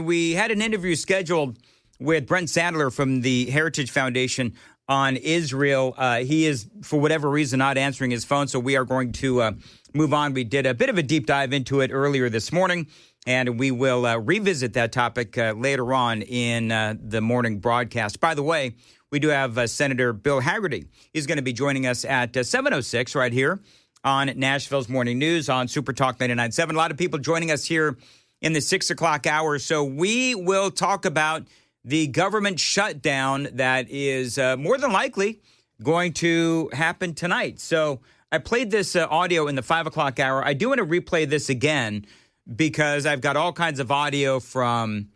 We had an interview scheduled with Brent Sadler from the Heritage Foundation on Israel. He is, for whatever reason, not answering his phone, so we are going to move on. We did a bit of a deep dive into it earlier this morning, and we will revisit that topic later on in the morning broadcast. By the way, we do have Senator Bill Hagerty. He's going to be joining us at 7:06 right here on Nashville's Morning News on Super Talk 99.7. A lot of people joining us here in the 6 o'clock hour. So we will talk about the government shutdown that is more than likely going to happen tonight. So I played this audio in the 5 o'clock hour. I do want to replay this again because I've got all kinds of audio from,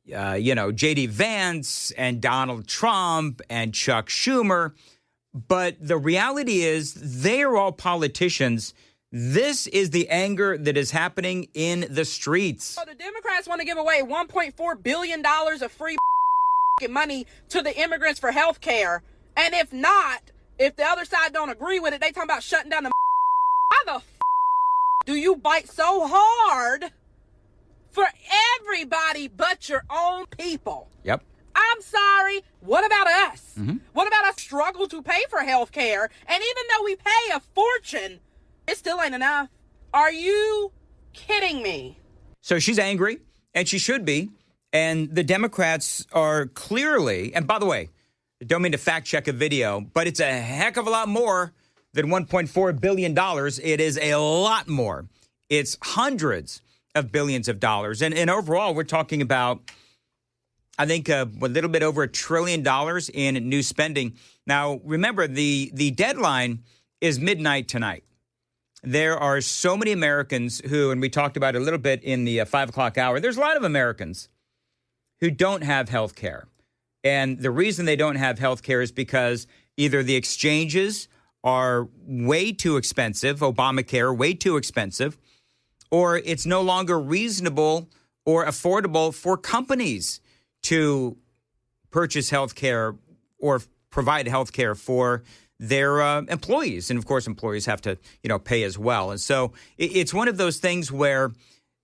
J.D. Vance and Donald Trump and Chuck Schumer. But the reality is they are all politicians. This is the anger that is happening in the streets. So the Democrats want to give away $1.4 billion of free money to the immigrants for health care. And if the other side don't agree with it, they talking about shutting down the How the do you bite so hard for everybody but your own people? Yep. I'm sorry. What about us? Mm-hmm. What about us struggle to pay for health care? And even though we pay a fortune, it still ain't enough. Are you kidding me? So she's angry, and she should be. And the Democrats are clearly, and by the way, I don't mean to fact check a video, but it's a heck of a lot more than $1.4 billion. It is a lot more. It's hundreds of billions of dollars. And overall, we're talking about, I think, a little bit over $1 trillion in new spending. Now, remember, the deadline is midnight tonight. There are so many Americans who, and we talked about it a little bit in the 5 o'clock hour, there's a lot of Americans who don't have health care. And the reason they don't have health care is because either the exchanges are way too expensive, Obamacare, way too expensive, or it's no longer reasonable or affordable for companies to purchase health care or provide health care for their employees. And of course, employees have to, pay as well. And so it's one of those things where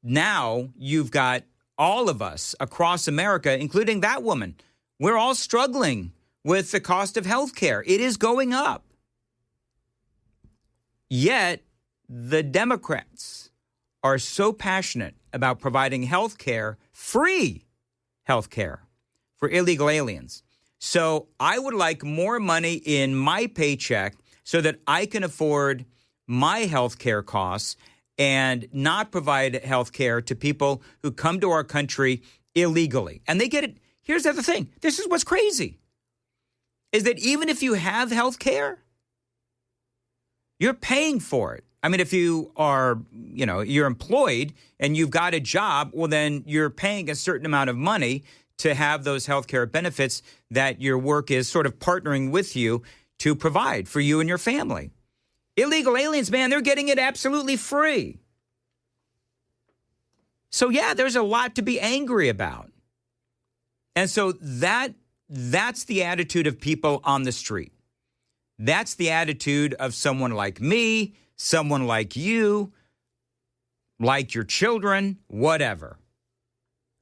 now you've got all of us across America, including that woman. We're all struggling with the cost of health care. It is going up. Yet the Democrats are so passionate about providing health care, free health care for illegal aliens. So I would like more money in my paycheck so that I can afford my health care costs and not provide health care to people who come to our country illegally. And they get it. Here's the other thing. This is what's crazy, is that even if you have health care, you're paying for it. I mean, if you are, you're employed and you've got a job, well, then you're paying a certain amount of money to have those healthcare benefits that your work is sort of partnering with you to provide for you and your family. Illegal aliens, man, they're getting it absolutely free. So, yeah, there's a lot to be angry about. And so that's the attitude of people on the street. That's the attitude of someone like me, someone like you, like your children, whatever.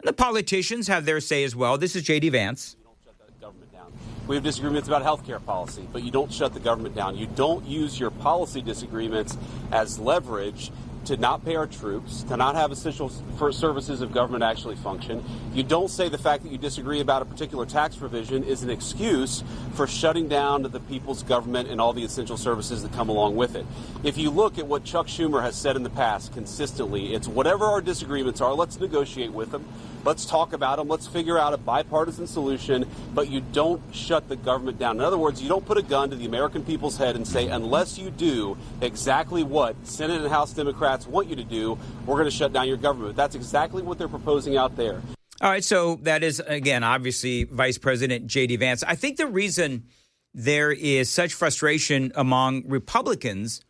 And the politicians have their say as well. This is J.D. Vance. You don't shut the government down. We have disagreements about health care policy, but you don't shut the government down. You don't use your policy disagreements as leverage to not pay our troops, to not have essential services of government actually function. You don't say the fact that you disagree about a particular tax provision is an excuse for shutting down the people's government and all the essential services that come along with it. If you look at what Chuck Schumer has said in the past consistently, it's whatever our disagreements are, let's negotiate with them. Let's talk about them. Let's figure out a bipartisan solution, but you don't shut the government down. In other words, you don't put a gun to the American people's head and say, unless you do exactly what Senate and House Democrats want you to do, we're going to shut down your government. That's exactly what they're proposing out there. All right. So that is, again, obviously Vice President J.D. Vance. I think the reason there is such frustration among Republicans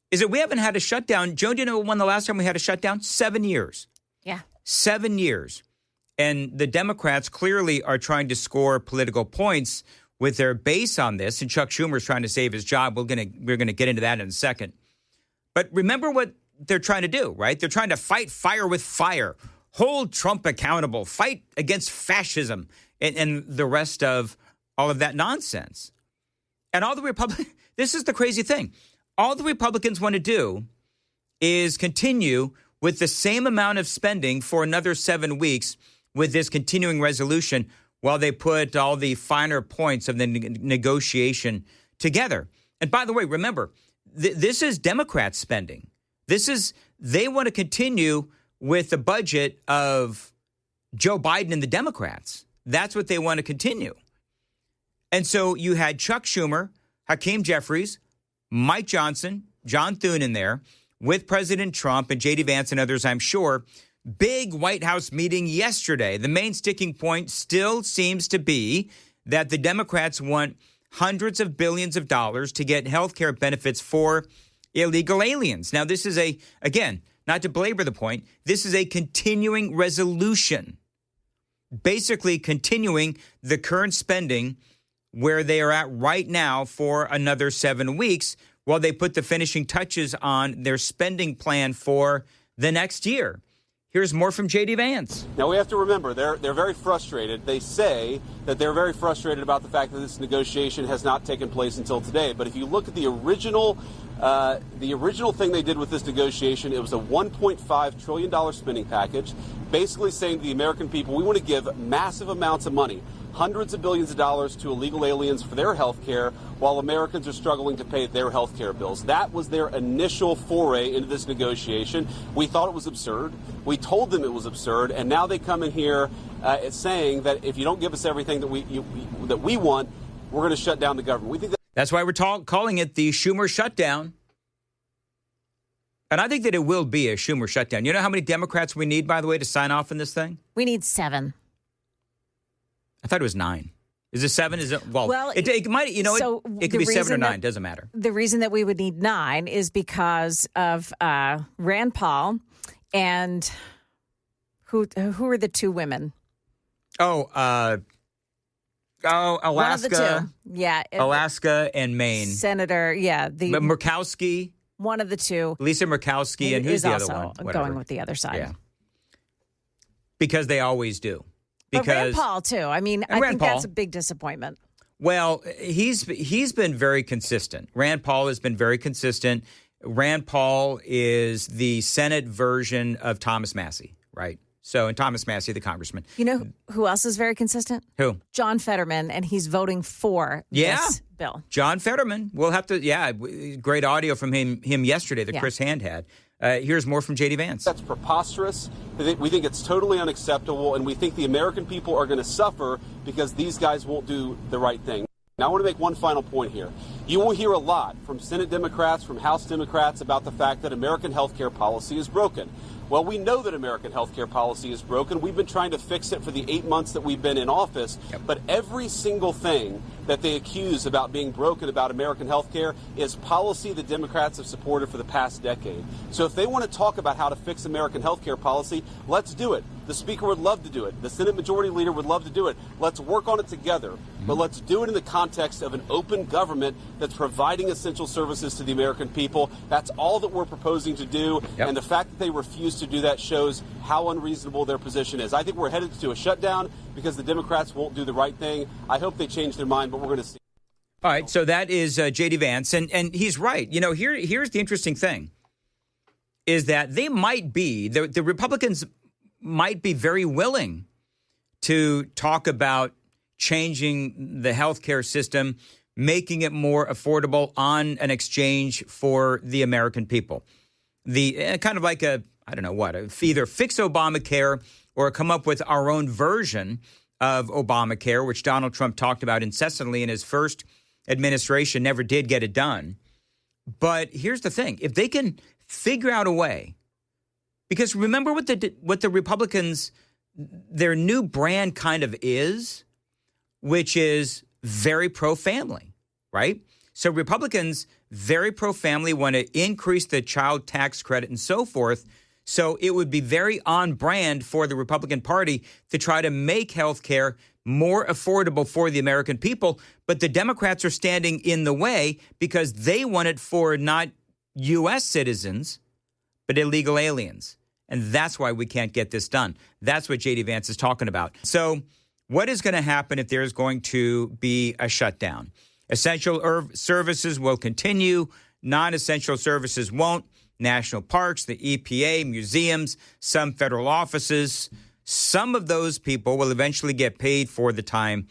is that we haven't had a shutdown. Joan, do you know when the last time we had a shutdown? 7 years. Yeah. 7 years. And the Democrats clearly are trying to score political points with their base on this. And Chuck Schumer is trying to save his job. We're going to get into that in a second. But remember what they're trying to do, right? They're trying to fight fire with fire. hold Trump accountable, fight against fascism, and the rest of all of that nonsense. And all the Republicans, this is the crazy thing. All the Republicans want to do is continue with the same amount of spending for another 7 weeks with this continuing resolution while they put all the finer points of the negotiation together. And by the way, remember, this is Democrat spending. They want to continue with the budget of Joe Biden and the Democrats. That's what they want to continue. And so you had Chuck Schumer, Hakeem Jeffries, Mike Johnson, John Thune in there with President Trump and J.D. Vance and others, I'm sure. Big White House meeting yesterday. The main sticking point still seems to be that the Democrats want hundreds of billions of dollars to get health care benefits for illegal aliens. Now, this is again, not to belabor the point, this is a continuing resolution, basically continuing the current spending where they are at right now for another 7 weeks while they put the finishing touches on their spending plan for the next year. Here's more from J.D. Vance. Now, we have to remember, they're very frustrated. They say that they're very frustrated about the fact that this negotiation has not taken place until today. But if you look at the original thing they did with this negotiation, it was a $1.5 trillion spending package, basically saying to the American people, we want to give massive amounts of money, hundreds of billions of dollars to illegal aliens for their health care while Americans are struggling to pay their health care bills. That was their initial foray into this negotiation. We thought it was absurd. We told them it was absurd. And now they come in here saying that if you don't give us everything that we want, we're going to shut down the government. We think that's why we're calling it the Schumer shutdown. And I think that it will be a Schumer shutdown. You know how many Democrats we need, by the way, to sign off on this thing? We need 7. I thought it was 9. Is it 7? Is it? Well, it might. It could be 7 or 9. Doesn't matter. The reason that we would need 9 is because of Rand Paul and who are the 2 women? Alaska. One of the 2. Yeah, Alaska and Maine. Senator. Yeah, the Murkowski. One of the 2. Lisa Murkowski, and who's the other one? Whatever. Going with the other side. Yeah, because they always do. But Rand Paul, too. I mean, I think that's a big disappointment. Well, he's been very consistent. Rand Paul has been very consistent. Rand Paul is the Senate version of Thomas Massie, right? So, and Thomas Massie, the congressman. You know who else is very consistent? Who? John Fetterman, and he's voting for this bill. John Fetterman. We'll have to, great audio from him yesterday that Chris Hand had. Here's more from J.D. Vance. That's preposterous. We think it's totally unacceptable, and we think the American people are going to suffer because these guys won't do the right thing. Now, I want to make one final point here. You will hear a lot from Senate Democrats, from House Democrats about the fact that American health care policy is broken. Well, we know that American health care policy is broken. We've been trying to fix it for the 8 months that we've been in office. Yep. But every single thing that they accuse about being broken about American health care is policy the Democrats have supported for the past decade. So if they want to talk about how to fix American health care policy, let's do it. The Speaker would love to do it. The Senate Majority Leader would love to do it. Let's work on it together. But let's do it in the context of an open government that's providing essential services to the American people. That's all that we're proposing to do. Yep. And the fact that they refuse to do that shows how unreasonable their position is. I think we're headed to a shutdown because the Democrats won't do the right thing. I hope they change their mind, but we're going to see. All right, so that is J.D. Vance, and he's right. You know, here's the interesting thing, is that they might be, the Republicans might be very willing to talk about changing the healthcare system, making it more affordable on an exchange for the American people. The kind of like either fix Obamacare or come up with our own version of Obamacare, which Donald Trump talked about incessantly in his first administration, never did get it done. But here's the thing. If they can figure out a way, because remember what the Republicans, their new brand kind of is, which is very pro-family, right? So Republicans, very pro-family, want to increase the child tax credit and so forth. So it would be very on brand for the Republican Party to try to make health care more affordable for the American people. But the Democrats are standing in the way because they want it for not U.S. citizens, but illegal aliens. And that's why we can't get this done. That's what J.D. Vance is talking about. So what is going to happen if there's going to be a shutdown? Essential services will continue. Non-essential services won't. National parks, the EPA, museums, some federal offices. Some of those people will eventually get paid for the time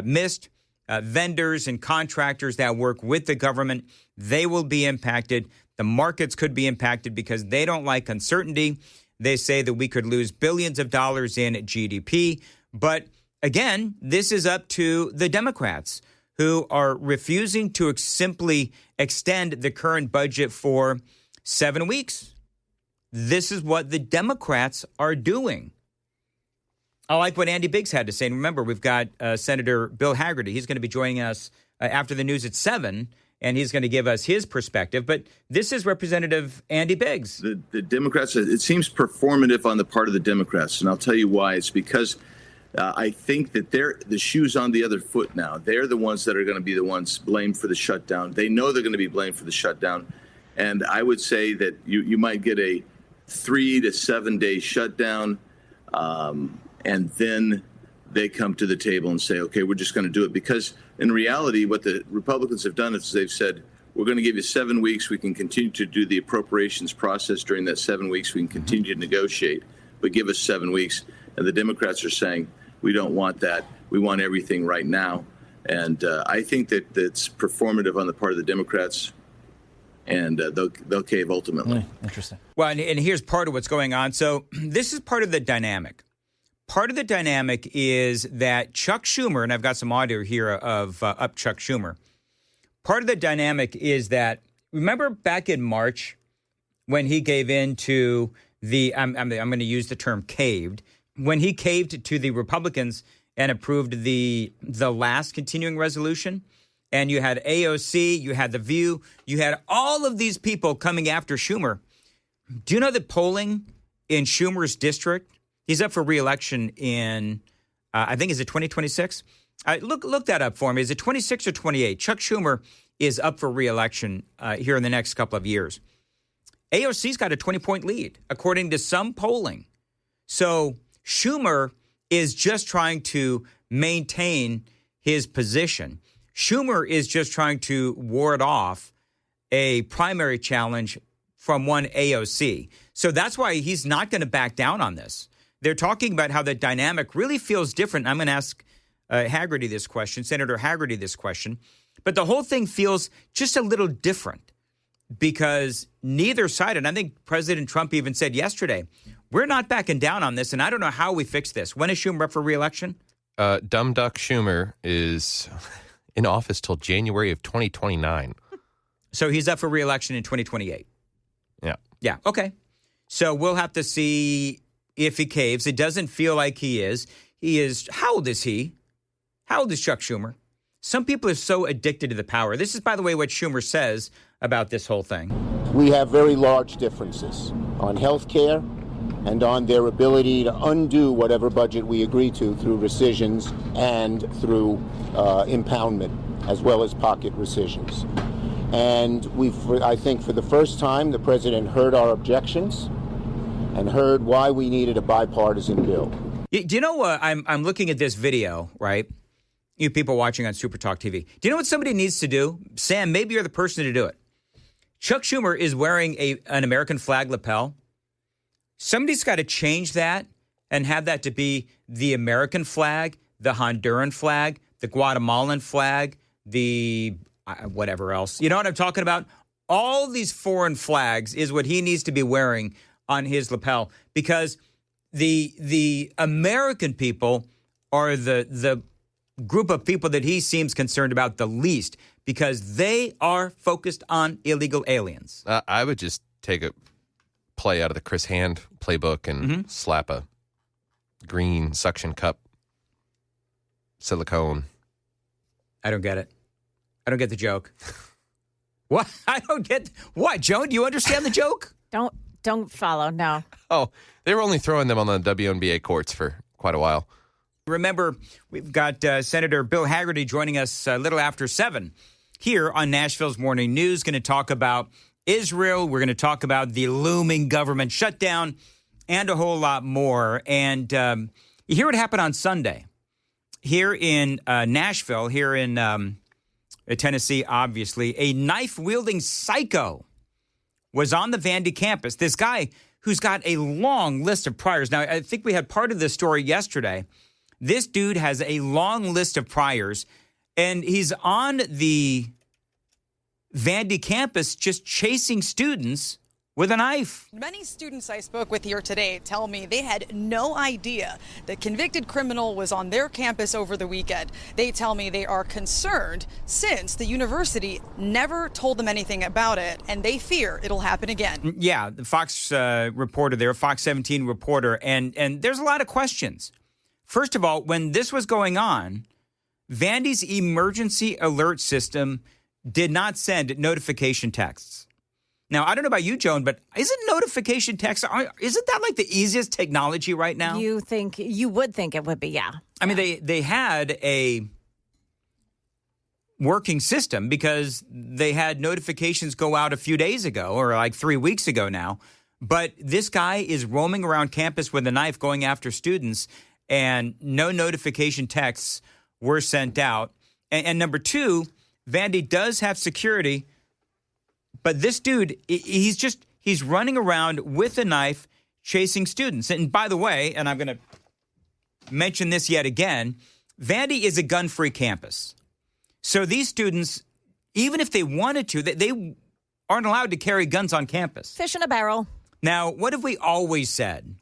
missed. Vendors and contractors that work with the government, they will be impacted. The markets could be impacted because they don't like uncertainty. They say that we could lose billions of dollars in GDP. But again, this is up to the Democrats, who are refusing to simply extend the current budget for 7 weeks. This is what the Democrats are doing. I like what Andy Biggs had to say. And remember, we've got Senator Bill Hagerty. He's going to be joining us after the news at 7, and he's going to give us his perspective. But this is Representative Andy Biggs. The Democrats, it seems performative on the part of the Democrats, and I'll tell you why. It's because I think that the shoe's on the other foot now. They're the ones that are going to be the ones blamed for the shutdown. They know they're going to be blamed for the shutdown. And I would say that you might get a 3 to 7 day shutdown, and then they come to the table and say, okay, we're just going to do it. Because in reality, what the Republicans have done is they've said, we're going to give you 7 weeks. We can continue to do the appropriations process during that 7 weeks. We can continue to negotiate, but give us 7 weeks. And the Democrats are saying, we don't want that. We want everything right now. And I think that it's performative on the part of the Democrats, and they'll cave ultimately. Interesting. Well, and here's part of what's going on. So this is part of the dynamic. Part of the dynamic is that Chuck Schumer, and I've got some audio here of up Chuck Schumer. Part of the dynamic is that, remember back in March when he gave in to I'm going to use the term caved, when he caved to the Republicans and approved the last continuing resolution, and you had AOC, you had The View, you had all of these people coming after Schumer. Do you know that polling in Schumer's district, he's up for re-election in, I think, is it 2026? Look that up for me. Is it 26 or 28? Chuck Schumer is up for re-election here in the next couple of years. AOC's got a 20-point lead, according to some polling. So Schumer is just trying to maintain his position. Schumer is just trying to ward off a primary challenge from one AOC. So that's why he's not going to back down on this. They're talking about how the dynamic really feels different. I'm going to ask Hagerty this question, Senator Hagerty this question. But the whole thing feels just a little different because neither side, and I think President Trump even said yesterday, we're not backing down on this, and I don't know how we fix this. When is Schumer up for re-election? Dumb Duck Schumer is in office till January of 2029. So he's up for re-election in 2028. Yeah. Yeah. Okay. So we'll have to see if he caves. It doesn't feel like he is. He is. How old is he? How old is Chuck Schumer? Some people are so addicted to the power. This is, by the way, what Schumer says about this whole thing. We have very large differences on health care and on their ability to undo whatever budget we agree to through rescissions and through impoundment, as well as pocket rescissions. And I think for the first time, the president heard our objections and heard why we needed a bipartisan bill. Do you know what? I'm looking at this video, right? You people watching on Super Talk TV. Do you know what somebody needs to do? Sam, maybe you're the person to do it. Chuck Schumer is wearing an American flag lapel. Somebody's got to change that and have that to be the American flag, the Honduran flag, the Guatemalan flag, the whatever else. You know what I'm talking about? All these foreign flags is what he needs to be wearing on his lapel, because the American people are the group of people that he seems concerned about the least, because they are focused on illegal aliens. I would just take a play out of the Chris Hand playbook and slap a green suction cup silicone. I don't get it. I don't get the joke. What? I don't get what? Joan, do you understand the joke? Don't follow. No. Oh, they were only throwing them on the WNBA courts for quite a while. Remember, we've got Senator Bill Hagerty joining us a little after 7 here on Nashville's Morning News. Going to talk about Israel. We're going to talk about the looming government shutdown. and a whole lot more. And you hear what happened on Sunday here in Nashville, here in Tennessee, obviously. A knife-wielding psycho was on the Vandy campus. This guy who's got a long list of priors. Now, I think we had part of this story yesterday. This dude has a long list of priors, and he's on the Vandy campus just chasing students with a knife. Many students I spoke with here today tell me they had no idea the convicted criminal was on their campus over the weekend. They tell me they are concerned since the university never told them anything about it, and they fear it'll happen again. Yeah, the Fox reporter there, Fox 17 reporter, and there's a lot of questions. First of all, when this was going on, Vandy's emergency alert system did not send notification texts. Now, I don't know about you, Joan, but isn't notification text, isn't that like the easiest technology right now? You would think it would be, yeah. I mean, they had a working system because they had notifications go out a few days ago or like 3 weeks ago now. But this guy is roaming around campus with a knife going after students, and no notification texts were sent out. And number two, Vandy does have security. But this dude, he's running around with a knife chasing students. And by the way, and I'm going to mention this yet again, Vandy is a gun-free campus. So these students, even if they wanted to, they aren't allowed to carry guns on campus. Fish in a barrel. Now, what have we always said?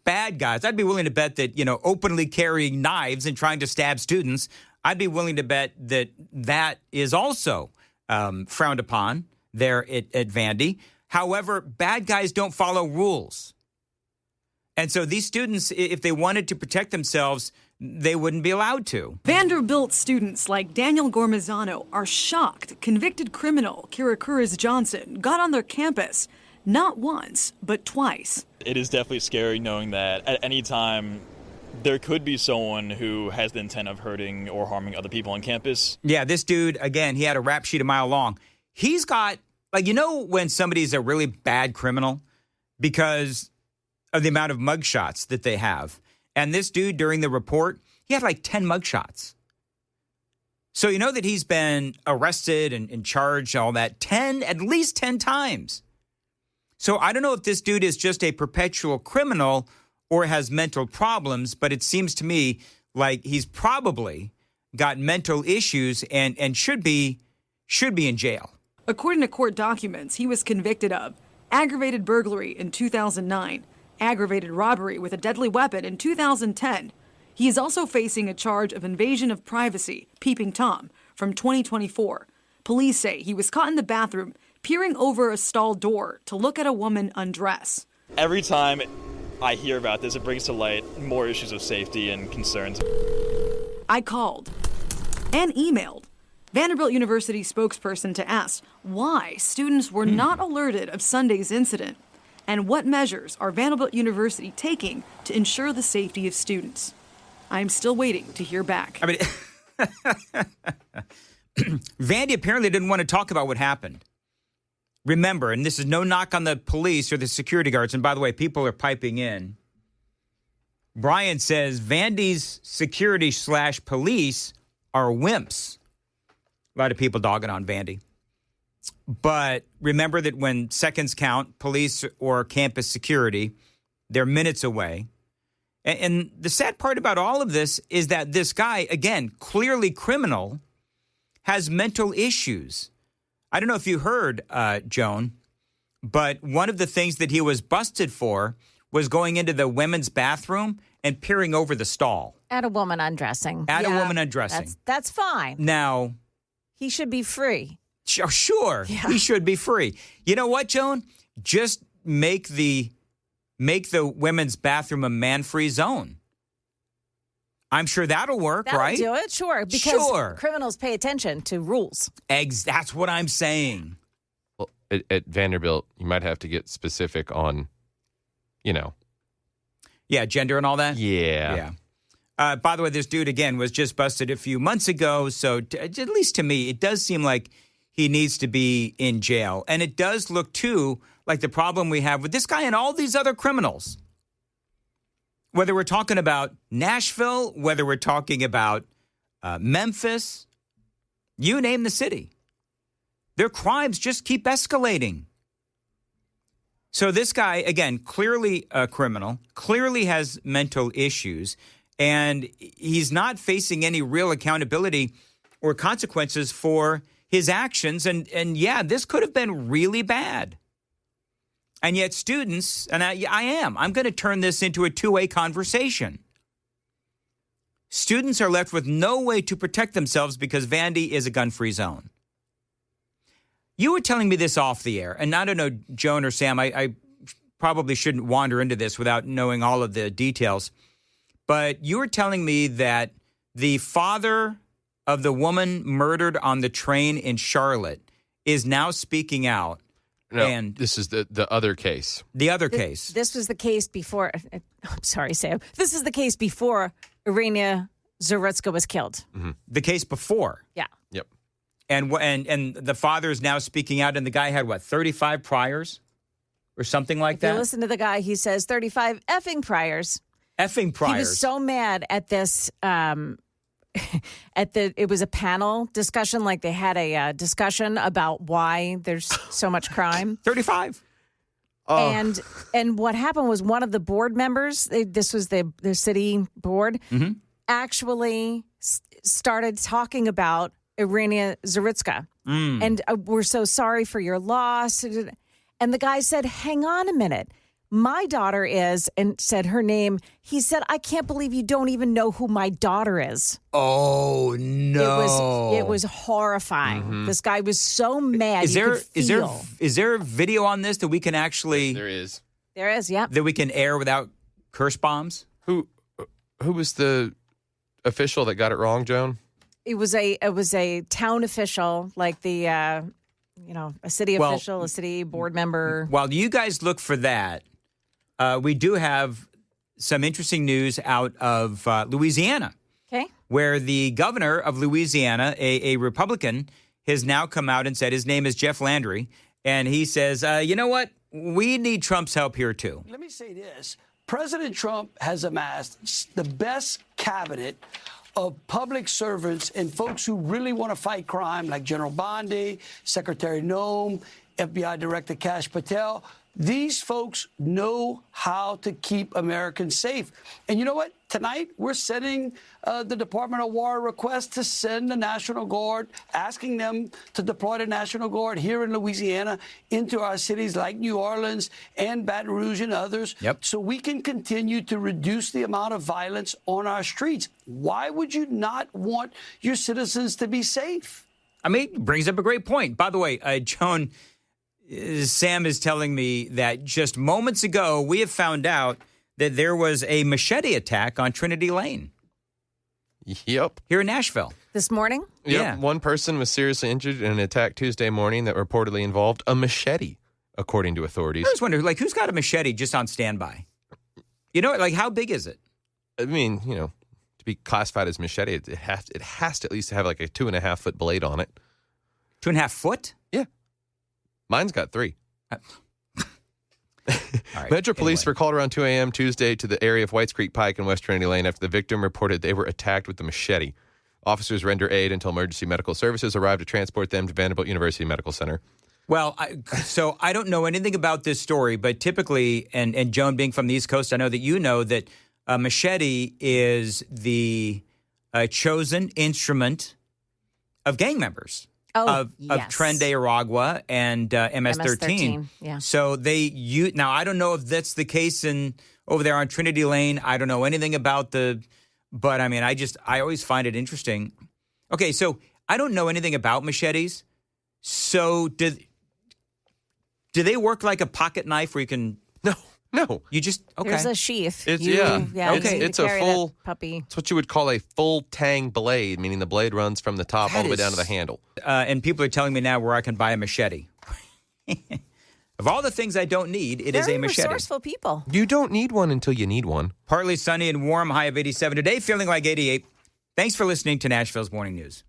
Bad guys. I'd be willing to bet that, openly carrying knives and trying to stab students, I'd be willing to bet that is also frowned upon there at Vandy. However, bad guys don't follow rules. And so these students, if they wanted to protect themselves, they wouldn't be allowed to. Vanderbilt students like Daniel Gormazano are shocked convicted criminal Kirakuris Johnson got on their campus not once, but twice. It is definitely scary knowing that at any time there could be someone who has the intent of hurting or harming other people on campus. Yeah, this dude, again, he had a rap sheet a mile long. He's got, when somebody's a really bad criminal because of the amount of mugshots that they have. And this dude, during the report, he had 10 mugshots. So you know that he's been arrested and charged, all that, at least 10 times. So I don't know if this dude is just a perpetual criminal or has mental problems, but it seems to me like he's probably got mental issues and should be in jail. According to court documents, he was convicted of aggravated burglary in 2009, aggravated robbery with a deadly weapon in 2010. He is also facing a charge of invasion of privacy, peeping Tom, from 2024. Police say he was caught in the bathroom peering over a stall door to look at a woman undress. Every time I hear about this, it brings to light more issues of safety and concerns. I called and emailed Vanderbilt University spokesperson to ask why students were not alerted of Sunday's incident and what measures are Vanderbilt University taking to ensure the safety of students. I'm still waiting to hear back. I mean, Vandy apparently didn't want to talk about what happened. Remember, and this is no knock on the police or the security guards, and by the way, people are piping in. Brian says Vandy's security/police are wimps. A lot of people dogging on Vandy. But remember that when seconds count, police or campus security, they're minutes away. And the sad part about all of this is that this guy, again, clearly criminal, has mental issues. I don't know if you heard, Joan, but one of the things that he was busted for was going into the women's bathroom and peering over the stall. At a woman undressing. A woman undressing. That's fine. Now, he should be free. Sure, yeah. He should be free. You know what, Joan? Just make the women's bathroom a man-free zone. I'm sure that'll work, right? That'll do it, sure. Because criminals pay attention to rules. That's what I'm saying. Well, at Vanderbilt, you might have to get specific on, Yeah, gender and all that? Yeah. By the way, this dude, again, was just busted a few months ago. So at least to me, it does seem like he needs to be in jail. And it does look, too, like the problem we have with this guy and all these other criminals. Whether we're talking about Nashville, whether we're talking about Memphis, you name the city. Their crimes just keep escalating. So this guy, again, clearly a criminal, clearly has mental issues, and he's not facing any real accountability or consequences for his actions. And yeah, this could have been really bad. And yet students, and I'm going to turn this into a two-way conversation. Students are left with no way to protect themselves because Vandy is a gun-free zone. You were telling me this off the air, and I don't know, Joan or Sam, I probably shouldn't wander into this without knowing all of the details, but you were telling me that the father of the woman murdered on the train in Charlotte is now speaking out. No, and this is the other case. The other case. This was the case before. I'm sorry, Sam. This is the case before Irina Zarutska was killed. Mm-hmm. The case before. Yeah. Yep. And the father is now speaking out, and the guy had, 35 priors or something like that? If you listen to the guy, he says 35 effing priors. Effing priors. He was so mad at this, it was a panel discussion, like they had a discussion about why there's so much crime. 35. And what happened was one of the board members, this was the city board, actually started talking about Irina Zarutska. And we're so sorry for your loss. And the guy said, hang on a minute. My daughter is, and said her name. He said, I can't believe you don't even know who my daughter is. Oh, no. It was horrifying. Mm-hmm. This guy was so mad. Is there a video on this that we can actually... There is. There is, yeah. That we can air without curse bombs? Who was the official that got it wrong, Joan? It was a town official, like the, a city official, a city board member. While you guys look for that, we do have some interesting news out of Louisiana. Okay. Where the governor of Louisiana, a Republican, has now come out and said, his name is Jeff Landry, and he says, you know what? We need Trump's help here, too. Let me say this. President Trump has amassed the best cabinet of public servants and folks who really want to fight crime, like General Bondi, Secretary Noem, FBI Director Kash Patel. These folks know how to keep Americans safe. And you know what? Tonight, we're sending the Department of War a request to send the National Guard, asking them to deploy the National Guard here in Louisiana into our cities like New Orleans and Baton Rouge and others, so we can continue to reduce the amount of violence on our streets. Why would you not want your citizens to be safe? I mean, it brings up a great point. By the way, Joan, Sam is telling me that just moments ago, we have found out that there was a machete attack on Trinity Lane. Yep. Here in Nashville. This morning? Yep. Yeah. One person was seriously injured in an attack Tuesday morning that reportedly involved a machete, according to authorities. I just wonder, who's got a machete just on standby? You know, how big is it? I mean, to be classified as machete, it has to at least have like a 2.5 foot blade on it. 2.5 foot? Yeah. Mine's got 3. Right, Metro Police were called around 2 a.m. Tuesday to the area of Whites Creek Pike and West Trinity Lane after the victim reported they were attacked with a machete. Officers render aid until emergency medical services arrived to transport them to Vanderbilt University Medical Center. Well, so I don't know anything about this story, but typically, and Joan being from the East Coast, I know that you know that a machete is the chosen instrument of gang members. Of Tren de Aragua and MS-13. Yeah. So now I don't know if that's the case over there on Trinity Lane. I don't know anything about but I mean, I always find it interesting. Okay, so I don't know anything about machetes. So do they work like a pocket knife where you can? No. You just okay. There's a sheath. It's okay. It's a full puppy. It's what you would call a full tang blade, meaning the blade runs from the top all the way down to the handle. And people are telling me now where I can buy a machete. Of all the things I don't need, it is a machete. Very resourceful people. You don't need one until you need one. Partly sunny and warm, high of 87 today, feeling like 88. Thanks for listening to Nashville's Morning News.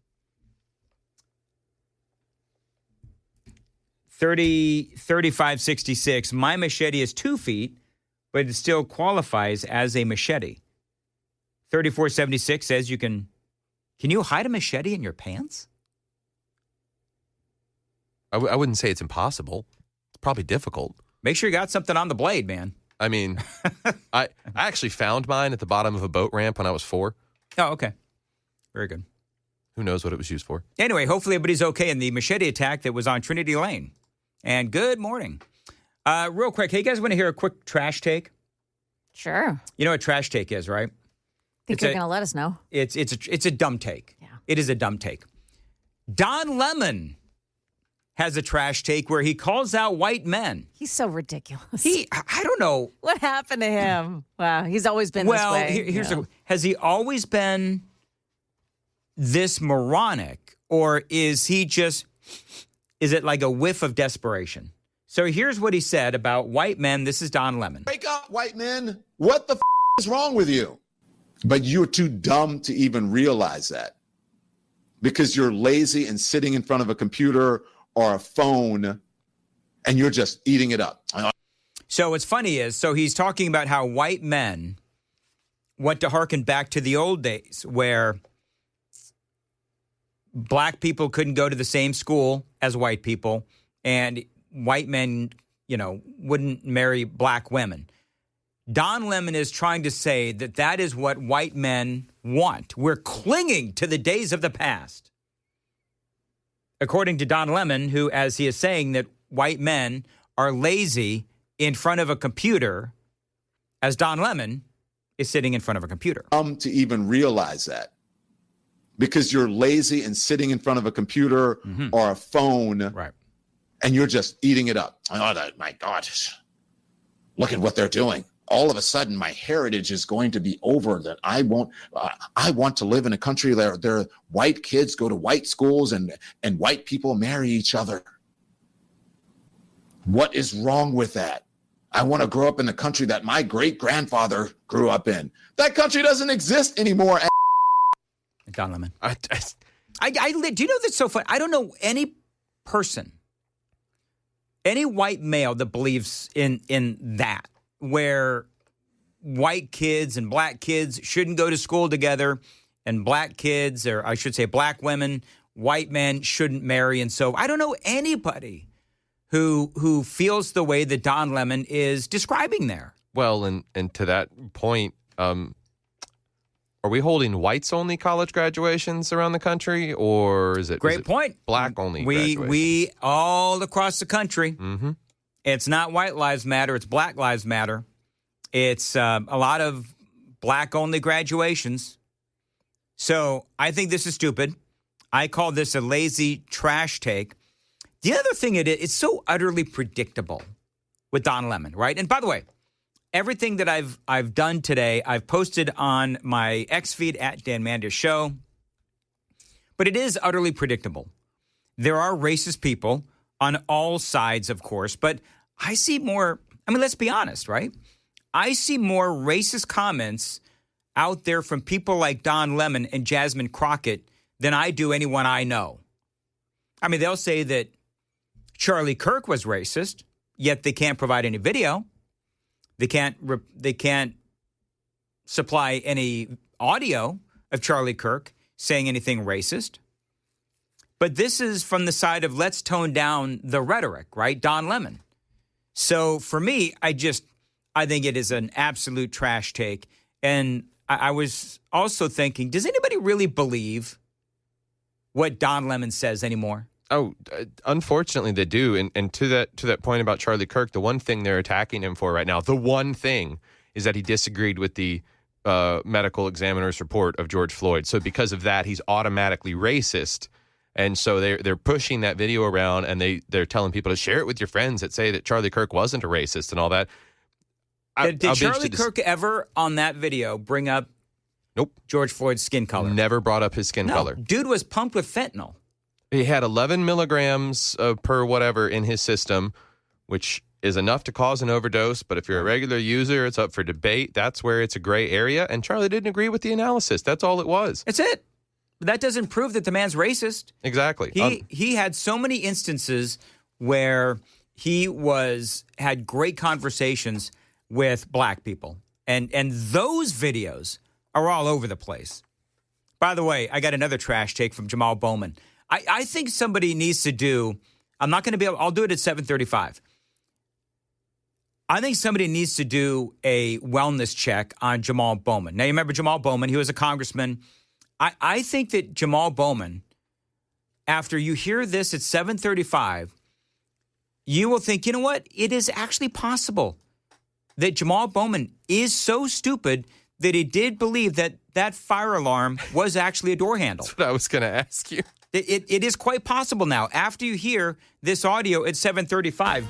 3566. My machete is 2 feet, but it still qualifies as a machete. 3476 says can you hide a machete in your pants? I wouldn't say it's impossible. It's probably difficult. Make sure you got something on the blade, man. I mean, I actually found mine at the bottom of a boat ramp when I was 4. Oh, okay. Very good. Who knows what it was used for? Anyway, hopefully everybody's okay in the machete attack that was on Trinity Lane. And good morning. Real quick, hey, you guys want to hear a quick trash take? Sure. You know what trash take is, right? Think you're going to let us know? It's a dumb take. Yeah. It is a dumb take. Don Lemon has a trash take where he calls out white men. He's so ridiculous. I don't know. What happened to him? Wow, he's always been this way. Has he always been this moronic, or is it like a whiff of desperation? So here's what he said about white men. This is Don Lemon. Wake up, white men. What the is wrong with you? But you're too dumb to even realize that because you're lazy and sitting in front of a computer or a phone and you're just eating it up. So what's funny is, he's talking about how white men want to hearken back to the old days where black people couldn't go to the same school as white people and white men, wouldn't marry black women. Don Lemon is trying to say that is what white men want. We're clinging to the days of the past. According to Don Lemon, who, as he is saying, that white men are lazy in front of a computer, as Don Lemon is sitting in front of a computer. To even realize that because you're lazy and sitting in front of a computer or a phone, right? And you're just eating it up. Oh, my God, look at what they're doing. All of a sudden, my heritage is going to be over. That I won't. I want to live in a country where white kids go to white schools and white people marry each other. What is wrong with that? I want to grow up in the country that my great-grandfather grew up in. That country doesn't exist anymore. Don Lemon. Do you know that's so funny? I don't know any person, any white male that believes in that, where white kids and black kids shouldn't go to school together, and black kids, or I should say black women, white men shouldn't marry. And so I don't know anybody who feels the way that Don Lemon is describing there. Well, and to that point, are we holding whites-only college graduations around the country, or is it point? Black-only graduations? We all across the country. Mm-hmm. It's not white lives matter. It's black lives matter. It's a lot of black-only graduations. So I think this is stupid. I call this a lazy trash take. The other thing it's so utterly predictable with Don Lemon, right? And by the way, everything that I've done today, I've posted on my X feed at Dan Mandis Show. But it is utterly predictable. There are racist people on all sides, of course, but I see more, let's be honest, right? I see more racist comments out there from people like Don Lemon and Jasmine Crockett than I do anyone I know. They'll say that Charlie Kirk was racist, yet they can't provide any video. They can't supply any audio of Charlie Kirk saying anything racist. But this is from the side of let's tone down the rhetoric, right? Don Lemon. So for me, I think it is an absolute trash take. And I was also thinking, does anybody really believe what Don Lemon says anymore? Oh, unfortunately they do. And to that point about Charlie Kirk, the one thing they're attacking him for right now, the one thing is that he disagreed with the medical examiner's report of George Floyd. So because of that, he's automatically racist. And so they're pushing that video around, and they're telling people to share it with your friends that say that Charlie Kirk wasn't a racist and all that. Did Charlie Kirk ever on that video bring up George Floyd's skin color? Never brought up his skin color. Dude was pumped with fentanyl. He had 11 milligrams per whatever in his system, which is enough to cause an overdose. But if you're a regular user, it's up for debate. That's where it's a gray area. And Charlie didn't agree with the analysis. That's all it was. That's it. But that doesn't prove that the man's racist. Exactly. He had so many instances where he had great conversations with black people. And those videos are all over the place. By the way, I got another trash take from Jamal Bowman. I think somebody needs to do, I'm not going to be able, I'll do it at 7:35. I think somebody needs to do a wellness check on Jamal Bowman. Now, you remember Jamal Bowman, he was a congressman. I think that Jamal Bowman, after you hear this at 7:35, you will think, you know what? It is actually possible that Jamal Bowman is so stupid that he did believe that fire alarm was actually a door handle. That's what I was going to ask you. It is quite possible now. After you hear this audio at 7:35.